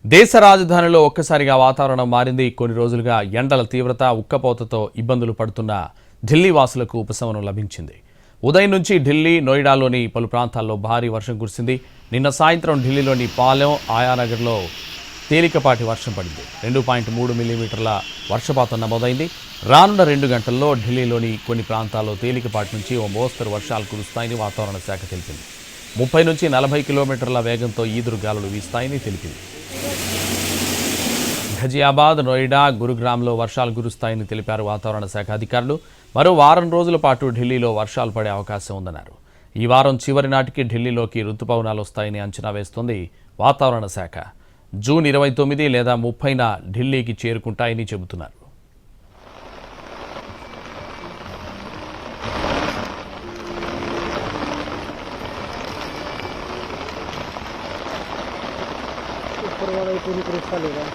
దేశ రాజధానిలో ఒక్కసారిగా వాతావరణం మారింది. కొన్ని రోజులుగా ఎండల తీవ్రత, ఉక్కపోతతో ఇబ్బందులు పడుతున్న ఢిల్లీ వాసులకు ఉపశమనం లభించింది. ఉదయం నుంచి ఢిల్లీ, నోయిడాలోని పలు ప్రాంతాల్లో భారీ వర్షం కురిసింది. నిన్న సాయంత్రం ఢిల్లీలోని పాలెం, ఆయానగర్లో తేలికపాటి వర్షం పడింది. 2.3 మిల్లీమీటర్ల వర్షపాతం నమోదైంది. రానున్న 2 గంటల్లో ఢిల్లీలోని కొన్ని ప్రాంతాల్లో తేలికపాటి నుంచి ఓ మోస్తరు వర్షాలు కురుస్తాయని వాతావరణ శాఖ తెలిపింది. 30 నుంచి 40 కిలోమీటర్ల వేగంతో ఈదురుగాలులు వీస్తాయని తెలిపింది. ఘజియాబాద్, నోయిడా, గురుగ్రామ్లో వర్షాలు కురుస్తాయని తెలిపారు వాతావరణ శాఖ అధికారులు. మరో వారం రోజుల పాటు ఢిల్లీలో వర్షాలు పడే అవకాశం ఉందన్నారు. ఈ వారం చివరి నాటికి ఢిల్లీలోకి రుతుపవనాలు వస్తాయని అంచనా వేస్తోంది వాతావరణ శాఖ. జూన్ 29 లేదా 30న ఢిల్లీకి చేరుకుంటాయని చెబుతున్నారు. ऊपर वाला पूरी परीक्षा लेगा।